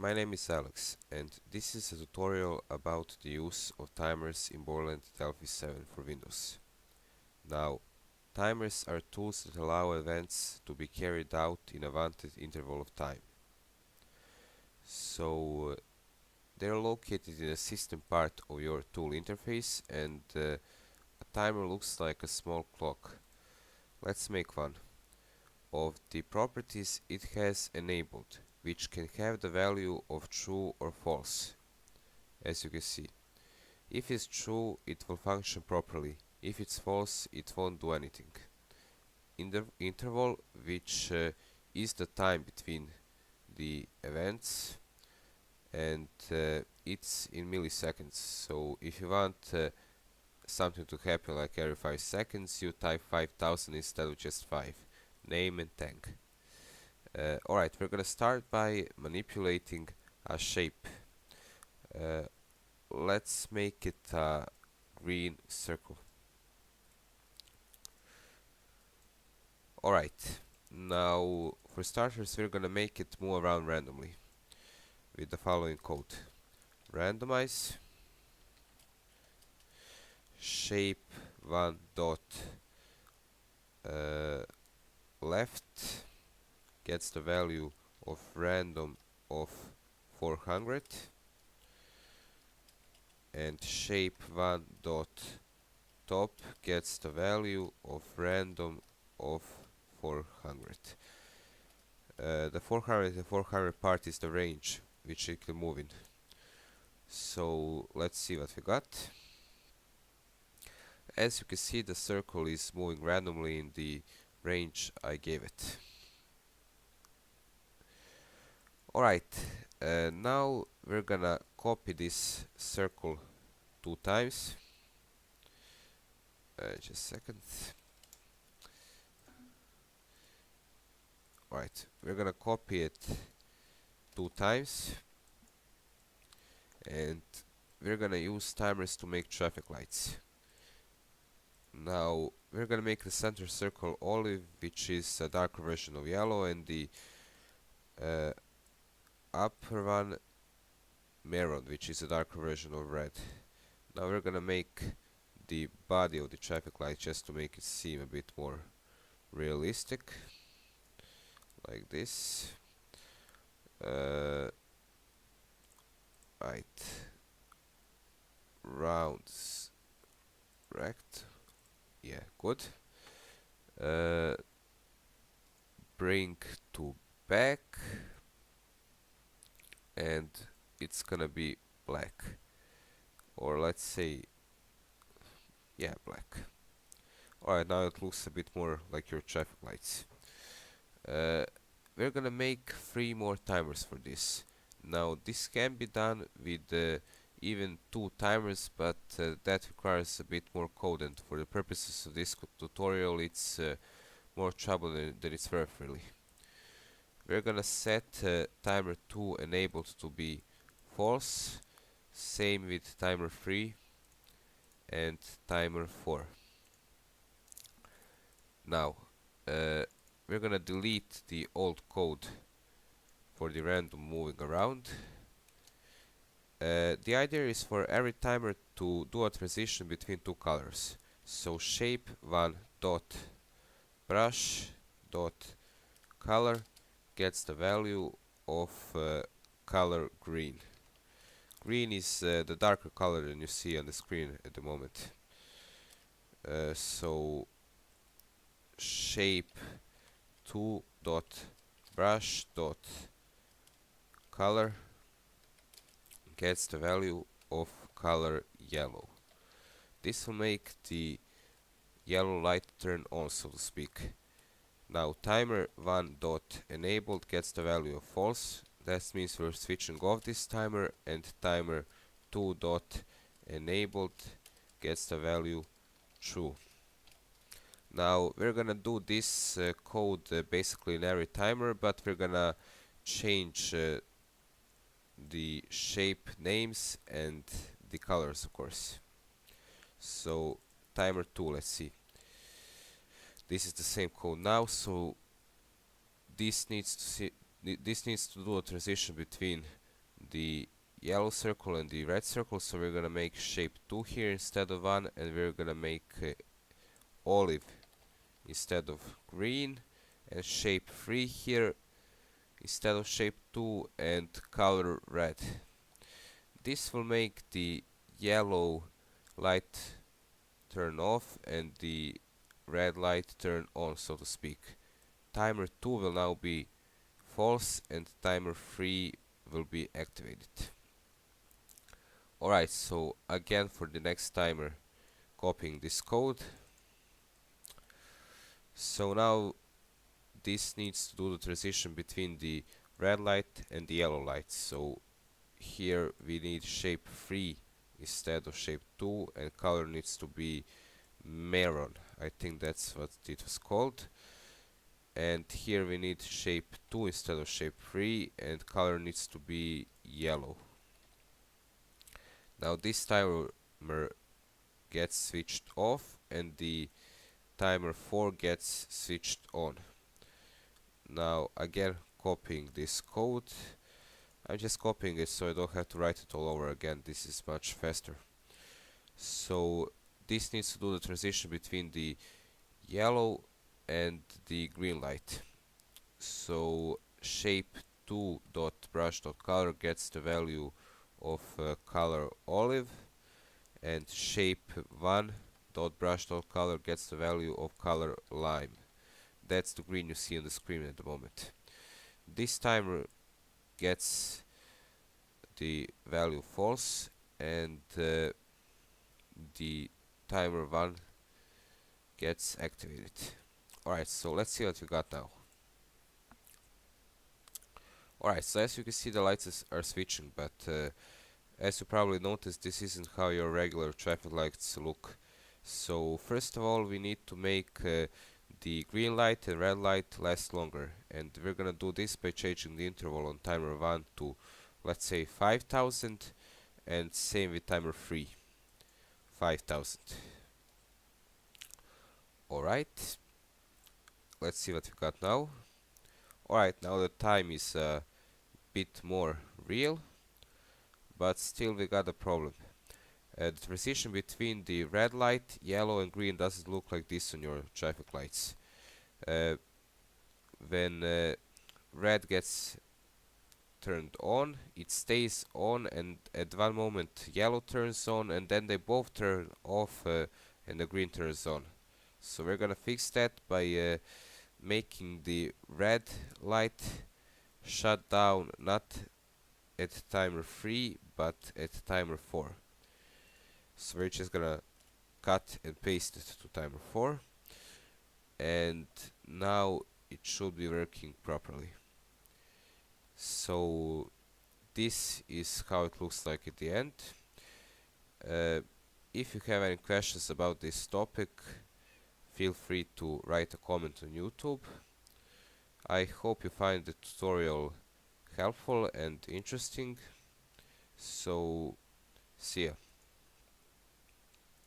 my name is Alex, and this is a tutorial about the use of timers in Borland Delphi 7 for Windows. Now, timers are tools that allow events to be carried out in a wanted interval of time. So, they're located in a system part of your tool interface, and a timer looks like a small clock. Let's make one. Of the properties it has enabled, which can have the value of true or false, as you can see. If it's true, it will function properly. If it's false, it won't do anything. In the interval, which is the time between the events, and it's in milliseconds. So if you want something to happen like every 5 seconds, you type 5000 instead of just 5. Name and tag. Alright, we're gonna start by manipulating a shape. Let's make it a green circle. Alright, now for starters we're gonna make it move around randomly with the following code. Randomize shape 1 dot left gets the value of random of 400, and shape 1 dot top gets the value of random of 400. The 400 and 400 part is the range which it can move in. So let's see what we got. As you can see, the circle is moving randomly in the range I gave it. Alright, now we're gonna copy this circle 2 times. Just a second. Alright, we're gonna copy it 2 times, and we're gonna use timers to make traffic lights. Now we're gonna make the center circle olive, which is a darker version of yellow, and the upper one maroon, which is a darker version of red. Now we're gonna make the body of the traffic light just to make it seem a bit more realistic, like this. Right, rounds, rect, yeah, good. Bring to back, and it's gonna be black, or let's say, yeah, black. Alright, now it looks a bit more like your traffic lights. We're gonna make 3 more timers for this. Now this can be done with even 2 timers, but that requires a bit more code, and for the purposes of this tutorial it's more trouble than it's worth, really. We're gonna set timer 2 enabled to be false, same with timer 3 and timer 4. Now we're gonna delete the old code for the random moving around. The idea is for every timer to do a transition between 2 colors. So shape 1 dot brush dot color gets the value of color green. Green is the darker color than you see on the screen at the moment. So shape 2 dot brush dot color gets the value of color yellow. This will make the yellow light turn on, so to speak. Now timer 1 dot enabled gets the value of false. That means we're switching off this timer, and timer 2 dot enabled gets the value true. Now we're gonna do this code basically in every timer, but we're gonna change the shape names and the colors, of course. So timer 2, let's see. This is the same code now, so this needs to do a transition between the yellow circle and the red circle, so we're gonna make shape 2 here instead of 1, and we're gonna make olive instead of green, and shape 3 here instead of shape 2, and color red. This will make the yellow light turn off and the red light turn on, so to speak. Timer 2 will now be false and timer 3 will be activated. Alright, so again for the next timer, copying this code. So now this needs to do the transition between the red light and the yellow light. So here we need shape 3 instead of shape 2, and color needs to be maroon. I think that's what it was called. And here we need shape 2 instead of shape 3, and color needs to be yellow. Now this timer gets switched off and the timer 4 gets switched on. Now again copying this code. I'm just copying it so I don't have to write it all over again. This is much faster. So this needs to do the transition between the yellow and the green light. So shape 2.brush.color gets the value of color olive, and shape 1.brush.color gets the value of color lime. That's the green you see on the screen at the moment. This timer gets the value false, and the timer 1 gets activated. Alright, so let's see what we got now. Alright, so as you can see the lights are switching, but as you probably noticed, this isn't how your regular traffic lights look. So first of all we need to make the green light and red light last longer, and we're gonna do this by changing the interval on timer 1 to, let's say, 5000, and same with timer 3, 5000. Alright, let's see what we got now. Alright, now the time is a bit more real, but still we got a problem. The transition between the red light, yellow and green doesn't look like this on your traffic lights. When red gets turned on, it stays on, and at one moment yellow turns on, and then they both turn off and the green turns on. So we're gonna fix that by making the red light shut down not at timer 3 but at timer 4. So we're just gonna cut and paste it to timer 4, and now it should be working properly. So this is how it looks like at the end. If you have any questions about this topic, feel free to write a comment on YouTube. I hope you find the tutorial helpful and interesting. So see ya.